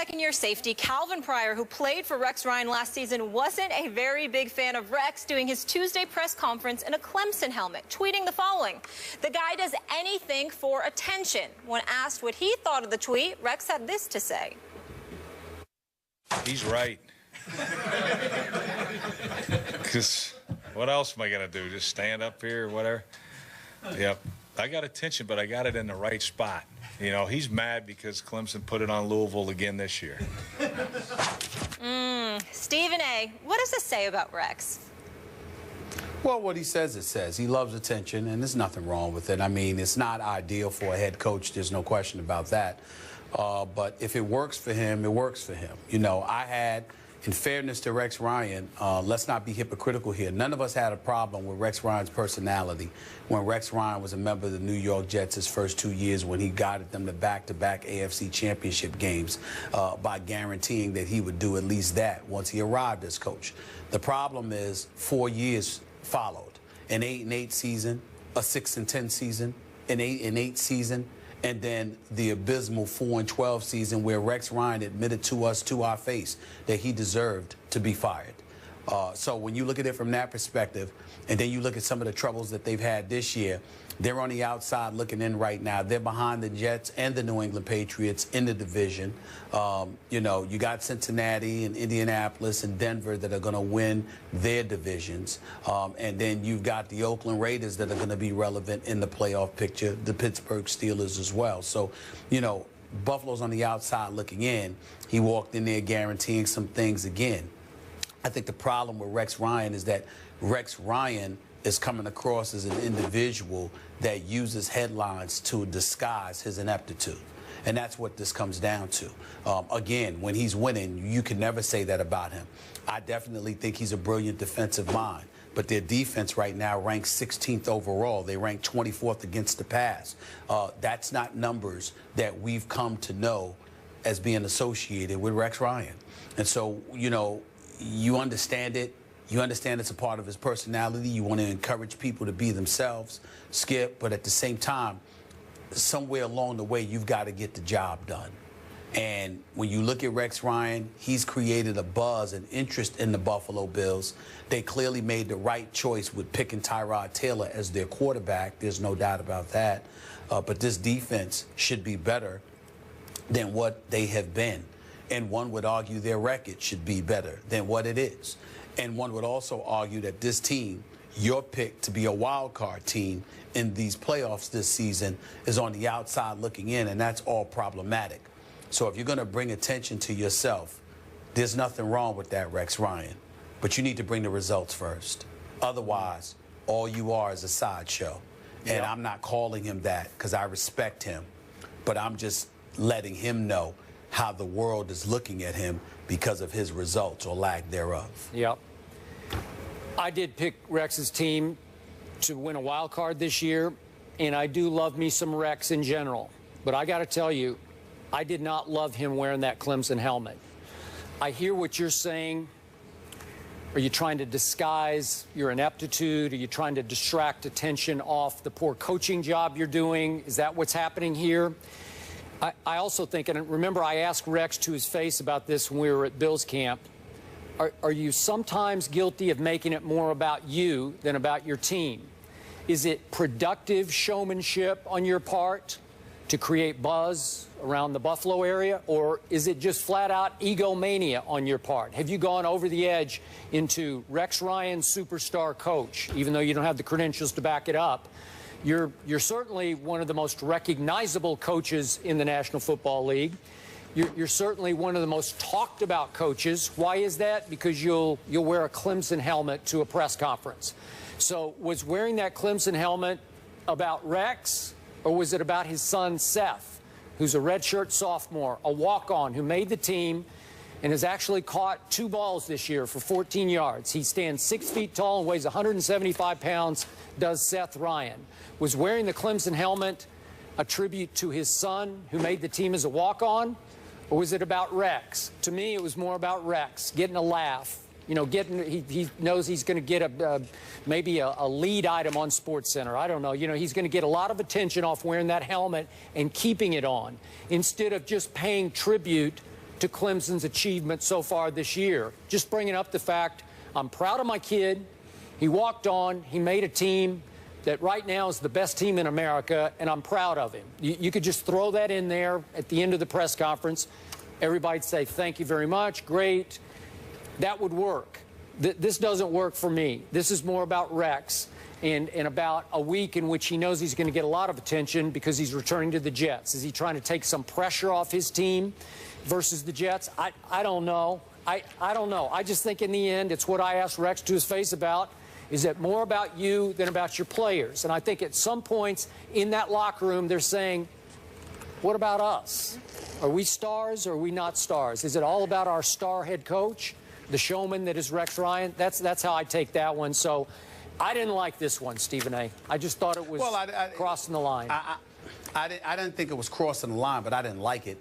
second-year safety Calvin Pryor, who played for Rex Ryan last season, wasn't a very big fan of Rex doing his Tuesday press conference in a Clemson helmet, tweeting the following: "The guy does anything for attention." When asked what he thought of the tweet, Rex had this to say. He's right. Because what else am I going to do? Just stand up here or whatever? Yep. I got attention, but I got it in the right spot. You know, he's mad because Clemson put it on Louisville again this year. Stephen A., what does this say about Rex? Well, what he says, it says. He loves attention, and there's nothing wrong with it. I mean, it's not ideal for a head coach. There's no question about that. But if it works for him, it works for him. You know, in fairness to Rex Ryan, let's not be hypocritical here. None of us had a problem with Rex Ryan's personality when Rex Ryan was a member of the New York Jets his first 2 years, when he guided them to back-to-back AFC championship games by guaranteeing that he would do at least that once he arrived as coach. The problem is 4 years followed: an 8-8 season, a 6-10 season, an 8-8 season, and then the abysmal 4-12 season where Rex Ryan admitted to us to our face that he deserved to be fired. So when you look at it from that perspective, and then you look at some of the troubles that they've had this year, they're on the outside looking in right now. They're behind the Jets and the New England Patriots in the division. You know, you got Cincinnati and Indianapolis and Denver that are going to win their divisions. And then you've got the Oakland Raiders that are going to be relevant in the playoff picture, the Pittsburgh Steelers as well. So, you know, Buffalo's on the outside looking in. He walked in there guaranteeing some things again. I think the problem with Rex Ryan is that Rex Ryan is coming across as an individual that uses headlines to disguise his ineptitude. And that's what this comes down to. Again, when he's winning, you can never say that about him. I definitely think he's a brilliant defensive mind, but their defense right now ranks 16th overall. They rank 24th against the pass. That's not numbers that we've come to know as being associated with Rex Ryan. And so, you know, you understand it. You understand it's a part of his personality. You want to encourage people to be themselves, Skip, but at the same time, somewhere along the way, you've got to get the job done. And when you look at Rex Ryan, he's created a buzz and interest in the Buffalo Bills. They clearly made the right choice with picking Tyrod Taylor as their quarterback. There's no doubt about that. But this defense should be better than what they have been. And one would argue their record should be better than what it is. And one would also argue that this team, your pick to be a wild card team in these playoffs this season, is on the outside looking in, and that's all problematic. So if you're going to bring attention to yourself, there's nothing wrong with that, Rex Ryan. But you need to bring the results first. Otherwise, all you are is a sideshow. And Yeah. I'm not calling him that because I respect him, but I'm just letting him know how the world is looking at him because of his results or lack thereof. Yep. I did pick Rex's team to win a wild card this year, and I do love me some Rex in general. But I got to tell you, I did not love him wearing that Clemson helmet. I hear what you're saying. Are you trying to disguise your ineptitude? Are you trying to distract attention off the poor coaching job you're doing? Is that what's happening here? I also think, and remember I asked Rex to his face about this when we were at Bills camp, are you sometimes guilty of making it more about you than about your team? Is it productive showmanship on your part to create buzz around the Buffalo area, or is it just flat-out egomania on your part? Have you gone over the edge into Rex Ryan, superstar coach, even though you don't have the credentials to back it up? You're certainly one of the most recognizable coaches in the National Football League. You're certainly one of the most talked about coaches. Why is that? Because you'll wear a Clemson helmet to a press conference. So was wearing that Clemson helmet about Rex, or was it about his son Seth, who's a redshirt sophomore, a walk-on who made the team and has actually caught 2 balls this year for 14 yards. He stands 6 feet tall and weighs 175 pounds, does Seth Ryan. Was wearing the Clemson helmet a tribute to his son who made the team as a walk-on, or was it about Rex? To me, it was more about Rex, getting a laugh. You know, he knows he's going to get maybe a lead item on SportsCenter. I don't know. You know, he's going to get a lot of attention off wearing that helmet and keeping it on, instead of just paying tribute to Clemson's achievement so far this year. Just bringing up the fact I'm proud of my kid. He walked on. He made a team that right now is the best team in America, and I'm proud of him. You could just throw that in there at the end of the press conference. Everybody'd say, thank you very much, great. That would work. This doesn't work for me. This is more about Rex and about a week in which he knows he's going to get a lot of attention because he's returning to the Jets. Is he trying to take some pressure off his team versus the Jets? I don't know. I don't know. I just think in the end, it's what I asked Rex to his face about. Is it more about you than about your players? And I think at some points in that locker room, they're saying, what about us? Are we stars or are we not stars? Is it all about our star head coach, the showman that is Rex Ryan? That's how I take that one. So I didn't like this one, Stephen A. I just thought it was crossing the line. I didn't think it was crossing the line, but I didn't like it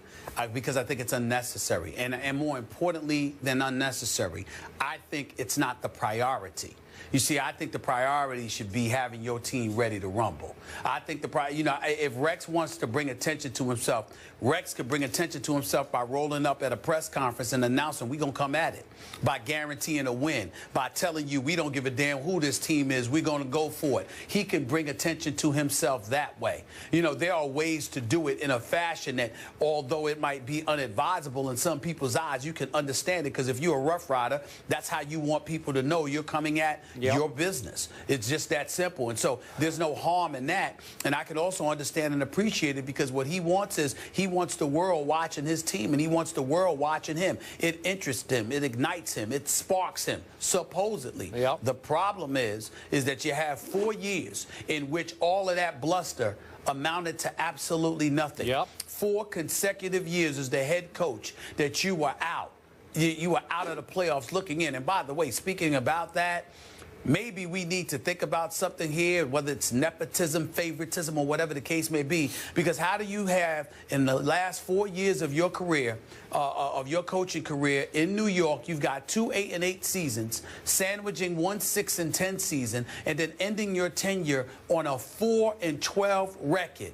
because I think it's unnecessary. And more importantly than unnecessary, I think it's not the priority. You see, I think the priority should be having your team ready to rumble. I think if Rex wants to bring attention to himself, Rex could bring attention to himself by rolling up at a press conference and announcing we're going to come at it, by guaranteeing a win, by telling you we don't give a damn who this team is, we're going to go for it. He can bring attention to himself that way. You know, there are ways to do it in a fashion that, although it might be unadvisable in some people's eyes, you can understand it because if you're a Rough Rider, that's how you want people to know you're coming at your business. It's just that simple. And so there's no harm in that. And I can also understand and appreciate it because what he wants is he wants the world watching his team and he wants the world watching him. It interests him. It ignites him. It sparks him, supposedly. The problem is that you have 4 years in which all of that bluster amounted to absolutely nothing. 4 consecutive years as the head coach that you were out. You were out of the playoffs looking in. And by the way, speaking about that, maybe we need to think about something here, whether it's nepotism, favoritism, or whatever the case may be, because how do you have, in the last 4 years of your career, of your coaching career in New York, you've got 2 8-8 seasons, sandwiching 1 6-10 season, and then ending your tenure on a 4-12 record.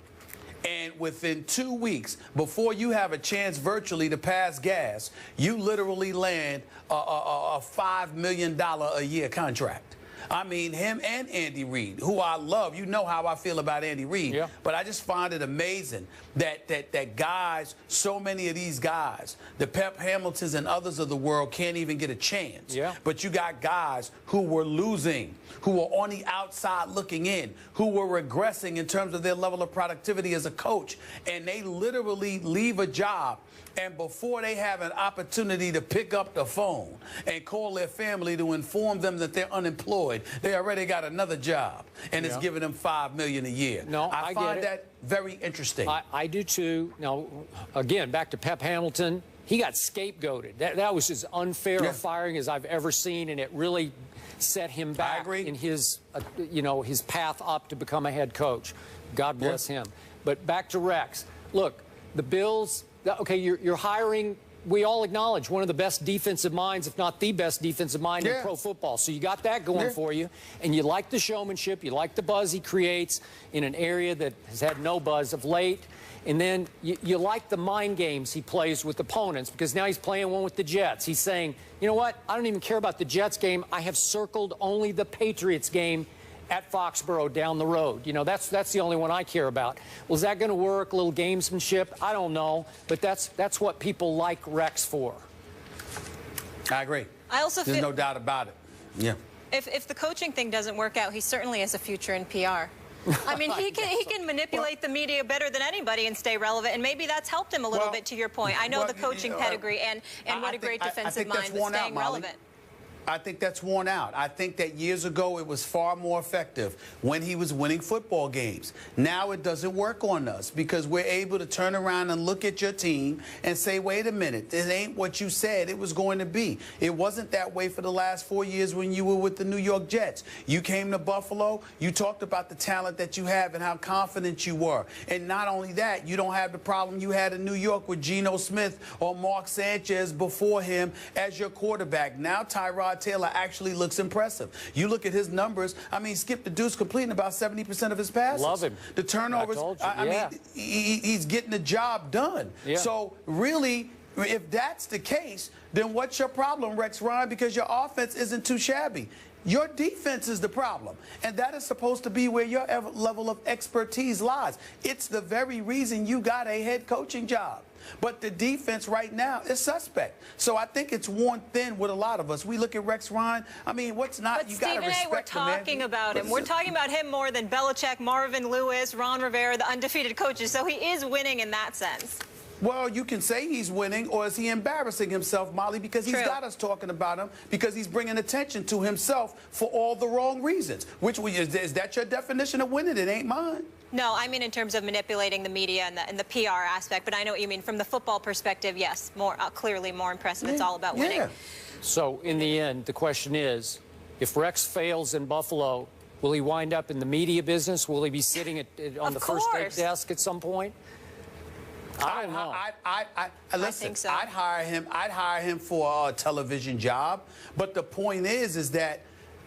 And within 2 weeks, before you have a chance virtually to pass gas, you literally land a $5 million a year contract. I mean, him and Andy Reid, who I love. You know how I feel about Andy Reid. But I just find it amazing that guys, so many of these guys, the Pep Hamiltons and others of the world can't even get a chance. But you got guys who were losing, who were on the outside looking in, who were regressing in terms of their level of productivity as a coach. And they literally leave a job. And before they have an opportunity to pick up the phone and call their family to inform them that they're unemployed, they already got another job, and it's giving them $5 million a year. I find that very interesting. I do too. Now, again, back to Pep Hamilton, he got scapegoated. That was as unfair a firing as I've ever seen, and it really set him back in his, his path up to become a head coach. God bless him. But back to Rex. Look, the Bills. Okay, you're hiring, we all acknowledge, one of the best defensive minds, if not the best defensive mind in pro football. So you got that going for you. And you like the showmanship. You like the buzz he creates in an area that has had no buzz of late. And then you like the mind games he plays with opponents because now he's playing one with the Jets. He's saying, you know what, I don't even care about the Jets game. I have circled only the Patriots game at Foxborough down the road. You know, that's the only one I care about. Well, is that going to work? A little gamesmanship? I don't know. But that's what people like Rex for. I agree. I also There's no doubt about it. If the coaching thing doesn't work out, he certainly has a future in PR. I mean, he can manipulate the media better than anybody and stay relevant, and maybe that's helped him a little bit, to your point. I know the coaching pedigree and what a great defensive mind, but staying relevant. I think that's worn out. I think that years ago it was far more effective when he was winning football games. Now it doesn't work on us because we're able to turn around and look at your team and say, wait a minute, it ain't what you said it was going to be. It wasn't that way for the last 4 years when you were with the New York Jets. You came to Buffalo, you talked about the talent that you have and how confident you were. And not only that, you don't have the problem you had in New York with Geno Smith or Mark Sanchez before him as your quarterback. Now Tyrod Taylor actually looks impressive. You look at his numbers. I mean, Skip the Deuce completing about 70% of his passes. Love him. The turnovers. I mean, he's getting the job done. So really, If that's the case, then what's your problem, Rex Ryan? Because your offense isn't too shabby. Your defense is the problem, and that is supposed to be where your level of expertise lies. It's the very reason you got a head coaching job. But the defense right now is suspect. So I think it's worn thin with a lot of us. We look at Rex Ryan. I mean, what's not? But You got to respect we're talking about him. We're talking about him more than Belichick, Marvin Lewis, Ron Rivera, the undefeated coaches. So he is winning in that sense. Well, you can say he's winning, or is he embarrassing himself, Molly, because he's got us talking about him, because he's bringing attention to himself for all the wrong reasons. Is that your definition of winning? It ain't mine. No, I mean in terms of manipulating the media and the PR aspect, but I know what you mean. From the football perspective, yes, clearly more impressive. It's all about winning. So in the end, the question is, if Rex fails in Buffalo, will he wind up in the media business? Will he be sitting on the first take desk at some point? I don't know. Listen, I think so. I'd hire him for a television job. But the point is that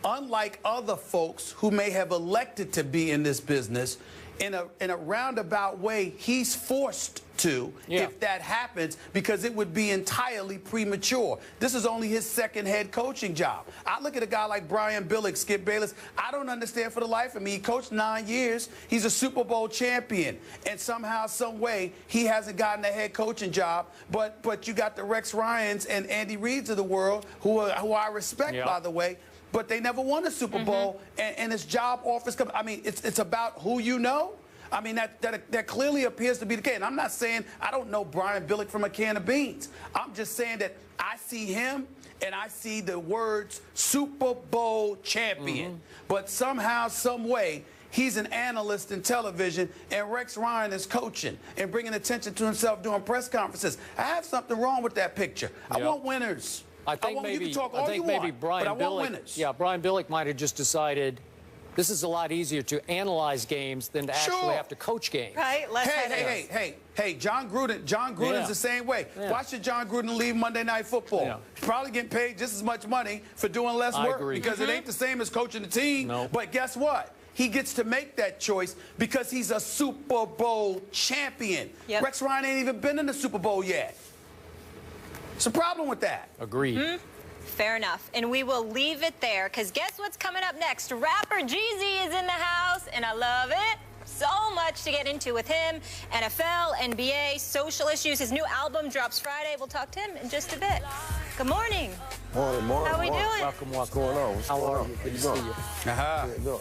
unlike other folks who may have elected to be in this business, in a roundabout way, he's forced to, if that happens, because it would be entirely premature. This is only his second head coaching job. I look at a guy like Brian Billick, Skip Bayless. I don't understand for the life of me. He coached 9 years. He's a Super Bowl champion. And somehow, some way, he hasn't gotten a head coaching job. But you got the Rex Ryans and Andy Reids of the world, who I respect, by the way. But they never won a Super Bowl, and his job offers come. I mean, it's about who you know. I mean, that clearly appears to be the case. And I'm not saying I don't know Brian Billick from a can of beans. I'm just saying that I see him and I see the words Super Bowl champion. But somehow, some way, he's an analyst in television, and Rex Ryan is coaching and bringing attention to himself during press conferences. I have something wrong with that picture. I want winners. I think maybe Brian Billick. Yeah, Brian Billick might have just decided this is a lot easier to analyze games than to actually have to coach games. Right? Hey, John Gruden. John Gruden's the same way. Why should John Gruden leave Monday Night Football? He's probably getting paid just as much money for doing less work because it ain't the same as coaching the team. But guess what? He gets to make that choice because he's a Super Bowl champion. Rex Ryan ain't even been in the Super Bowl yet. What's the problem with that? Agreed. Fair enough. And we will leave it there, because guess what's coming up next? Rapper Jeezy is in the house, and I love it. So much to get into with him. NFL, NBA, social issues. His new album drops Friday. We'll talk to him in just a bit. Good morning. Morning. How are we doing? Welcome. What's going on? How are you? Good to see you. Good.